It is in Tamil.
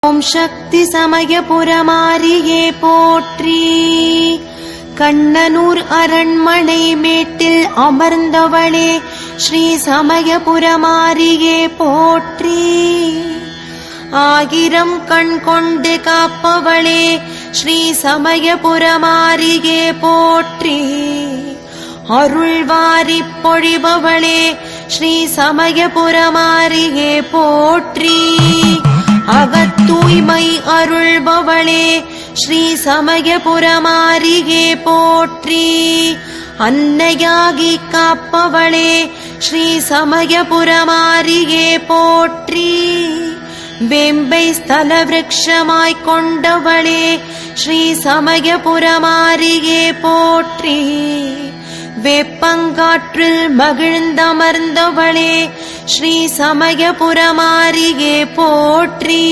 ஓம் சக்தி சமயபுரமாரியே போற்றி. கண்ணனூர் அரண்மனை மேட்டில் அமர்ந்தவளே ஸ்ரீ சமயபுரமாரியே போற்றி. ஆயிரம் கண் கொண்டு காப்பவளே ஸ்ரீ சமயபுரமாரியே போற்றி. அருள்வாரி பொழிபவளே ஸ்ரீ சமயபுரமாரியே போற்றி. அகத்தூய்மை அருள்பவளே ஸ்ரீ சமயபுரமாரியே போற்றி. அன்னையாகி காப்பவளே ஸ்ரீ சமயபுரமாரியே போற்றி. வேம்பை ஸ்தல விருட்சமாய்க் கொண்டவளே ஸ்ரீ சமயபுரமாரியே போற்றி. வேப்பங்காற்றில் மகிழ்ந்தமர்ந்தவளே ஸ்ரீ சமயபுரமாரியே போற்றி.